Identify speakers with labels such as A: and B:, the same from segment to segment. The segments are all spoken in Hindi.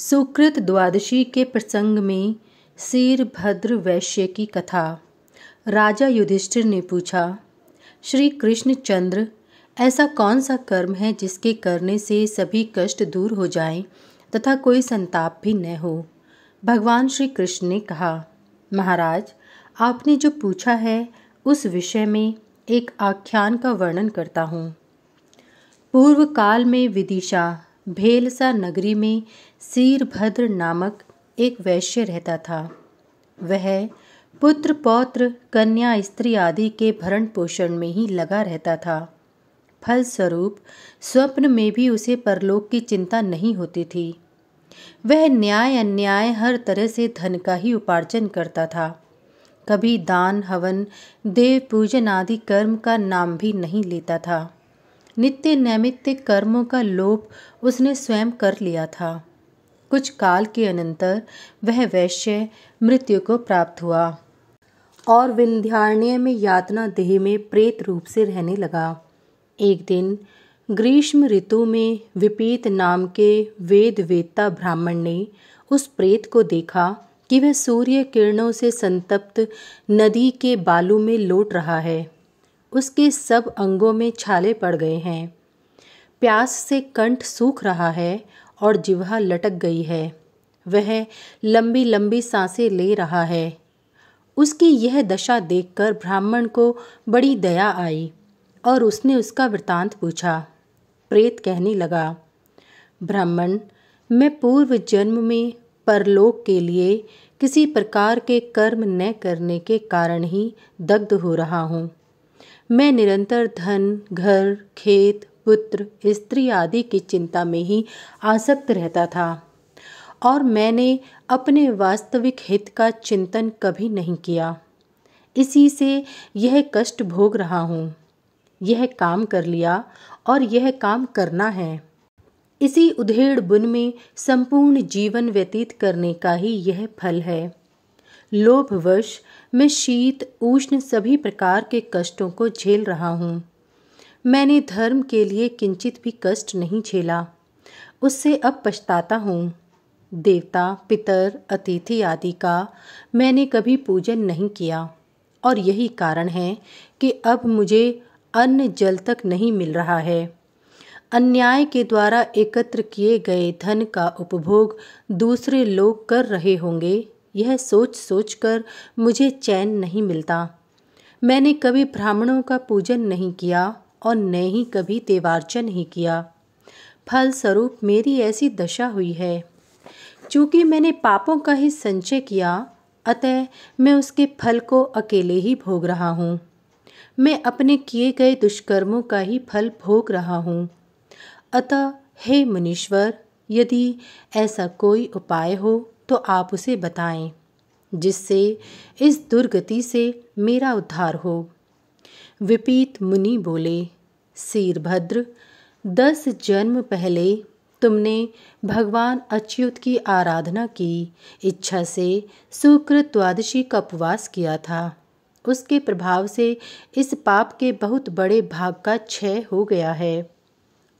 A: सुकृत द्वादशी के प्रसंग में शीरभद्र वैश्य की कथा। राजा युधिष्ठिर ने पूछा, श्री कृष्णचंद्र, ऐसा कौन सा कर्म है जिसके करने से सभी कष्ट दूर हो जाएं तथा कोई संताप भी न हो? भगवान श्री कृष्ण ने कहा, महाराज, आपने जो पूछा है उस विषय में एक आख्यान का वर्णन करता हूँ। पूर्व काल में विदिशा भेलसा नगरी में शीरभद्र नामक एक वैश्य रहता था। वह पुत्र पौत्र कन्या स्त्री आदि के भरण पोषण में ही लगा रहता था। फलस्वरूप स्वप्न में भी उसे परलोक की चिंता नहीं होती थी। वह न्याय अन्याय हर तरह से धन का ही उपार्जन करता था। कभी दान हवन देव पूजन आदि कर्म का नाम भी नहीं लेता था। नित्य नैमित्तिक कर्मों का लोभ उसने स्वयं कर लिया था। कुछ काल के अनंतर वह वैश्य मृत्यु को प्राप्त हुआ और विंध्यारण्य में यातना देह में प्रेत रूप से रहने लगा। एक दिन ग्रीष्म ऋतु में विपीत नाम के वेद वेत्ता ब्राह्मण ने उस प्रेत को देखा कि वह सूर्य किरणों से संतप्त नदी के बालू में लौट रहा है। उसके सब अंगों में छाले पड़ गए हैं। प्यास से कंठ सूख रहा है और जिह्वा लटक गई है। वह लंबी लंबी सांसें ले रहा है। उसकी यह दशा देखकर ब्राह्मण को बड़ी दया आई और उसने उसका वृतांत पूछा। प्रेत कहने लगा, ब्राह्मण, मैं पूर्व जन्म में परलोक के लिए किसी प्रकार के कर्म न करने के कारण ही दग्ध हो रहा हूँ। मैं निरंतर धन, घर, खेत, पुत्र, स्त्री आदि की चिंता में ही आसक्त रहता था और मैंने अपने वास्तविक हित का चिंतन कभी नहीं किया। इसी से यह कष्ट भोग रहा हूँ। यह काम कर लिया और यह काम करना है। इसी उधेड़ बुन में संपूर्ण जीवन व्यतीत करने का ही यह फल है। लोभवश मैं शीत उष्ण सभी प्रकार के कष्टों को झेल रहा हूँ। मैंने धर्म के लिए किंचित भी कष्ट नहीं झेला, उससे अब पछताता हूँ। देवता, पितर, अतिथि आदि का मैंने कभी पूजन नहीं किया और यही कारण है कि अब मुझे अन्न जल तक नहीं मिल रहा है। अन्याय के द्वारा एकत्र किए गए धन का उपभोग दूसरे लोग कर रहे होंगे, यह सोच सोचकर मुझे चैन नहीं मिलता। मैंने कभी ब्राह्मणों का पूजन नहीं किया और न ही कभी देवार्चन ही किया। फलस्वरूप मेरी ऐसी दशा हुई है। चूँकि मैंने पापों का ही संचय किया, अतः मैं उसके फल को अकेले ही भोग रहा हूँ। मैं अपने किए गए दुष्कर्मों का ही फल भोग रहा हूँ। अतः हे मुनीश्वर, यदि ऐसा कोई उपाय हो तो आप उसे बताएं, जिससे इस दुर्गति से मेरा उद्धार हो। विपीत मुनि बोले, शीरभद्र, 10 जन्म पहले तुमने भगवान अच्युत की आराधना की इच्छा से सुकृत द्वादशी का उपवास किया था। उसके प्रभाव से इस पाप के बहुत बड़े भाग का क्षय हो गया है।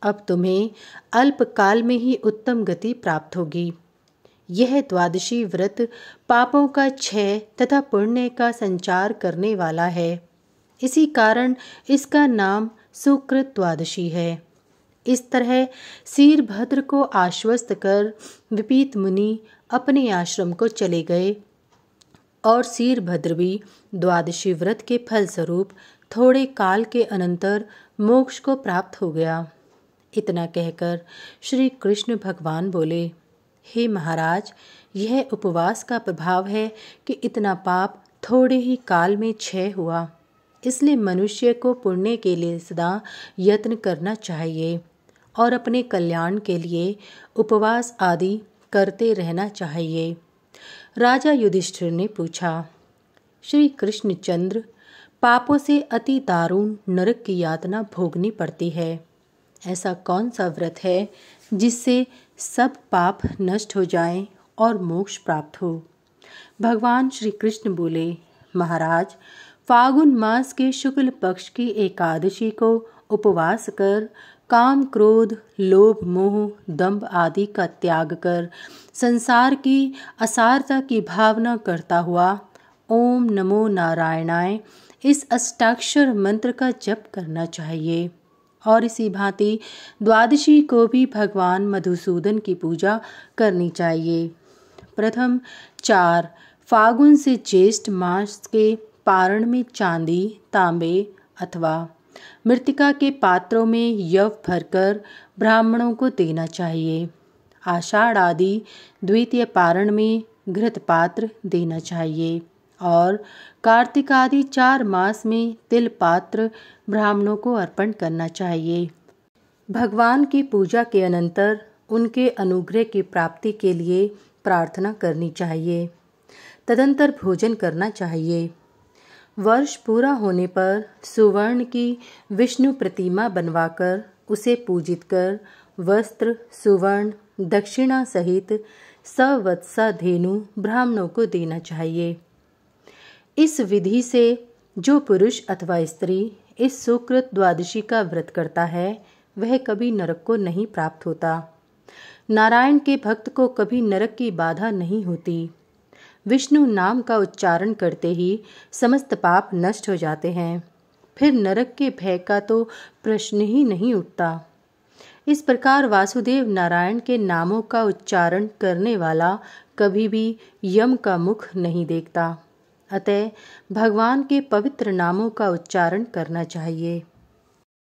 A: अब तुम्हें अल्पकाल में ही उत्तम गति प्राप्त होगी। यह द्वादशी व्रत पापों का क्षय तथा पुण्य का संचार करने वाला है। इसी कारण इसका नाम सुकृत द्वादशी है। इस तरह शीरभद्र को आश्वस्त कर विपीत मुनि अपने आश्रम को चले गए और शीरभद्र भी द्वादशी व्रत के फलस्वरूप थोड़े काल के अनंतर मोक्ष को प्राप्त हो गया। इतना कहकर श्री कृष्ण भगवान बोले, हे महाराज, यह उपवास का प्रभाव है कि इतना पाप थोड़े ही काल में क्षय हुआ। इसलिए मनुष्य को पुण्य के लिए सदा यत्न करना चाहिए और अपने कल्याण के लिए उपवास आदि करते रहना चाहिए। राजा युधिष्ठिर ने पूछा, श्री कृष्णचंद्र, पापों से अति दारुण नरक की यातना भोगनी पड़ती है। ऐसा कौन सा व्रत है जिससे सब पाप नष्ट हो जाएं और मोक्ष प्राप्त हो? भगवान श्री कृष्ण बोले, महाराज, फागुन मास के शुक्ल पक्ष की एकादशी को उपवास कर काम क्रोध लोभ मोह दंभ आदि का त्याग कर संसार की असारता की भावना करता हुआ ओम नमो नारायणाय इस अष्टाक्षर मंत्र का जप करना चाहिए। और इसी भांति द्वादशी को भी भगवान मधुसूदन की पूजा करनी चाहिए। प्रथम 4 फागुन से ज्येष्ठ मास के पारण में चांदी तांबे अथवा मृतिका के पात्रों में यव भरकर ब्राह्मणों को देना चाहिए। आषाढ़ आदि द्वितीय पारण में घृत पात्र देना चाहिए और कार्तिक आदि 4 मास में तिल पात्र ब्राह्मणों को अर्पण करना चाहिए। भगवान की पूजा के अनंतर उनके अनुग्रह की प्राप्ति के लिए प्रार्थना करनी चाहिए। तदंतर भोजन करना चाहिए। वर्ष पूरा होने पर सुवर्ण की विष्णु प्रतिमा बनवाकर उसे पूजित कर वस्त्र सुवर्ण दक्षिणा सहित सवत्सा धेनु ब्राह्मणों को देना चाहिए। इस विधि से जो पुरुष अथवा स्त्री इस सुकृत द्वादशी का व्रत करता है वह कभी नरक को नहीं प्राप्त होता। नारायण के भक्त को कभी नरक की बाधा नहीं होती। विष्णु नाम का उच्चारण करते ही समस्त पाप नष्ट हो जाते हैं। फिर नरक के भय का तो प्रश्न ही नहीं उठता। इस प्रकार वासुदेव नारायण के नामों का उच्चारण करने वाला कभी भी यम का मुख नहीं देखता। अतः भगवान के पवित्र नामों का उच्चारण करना चाहिए।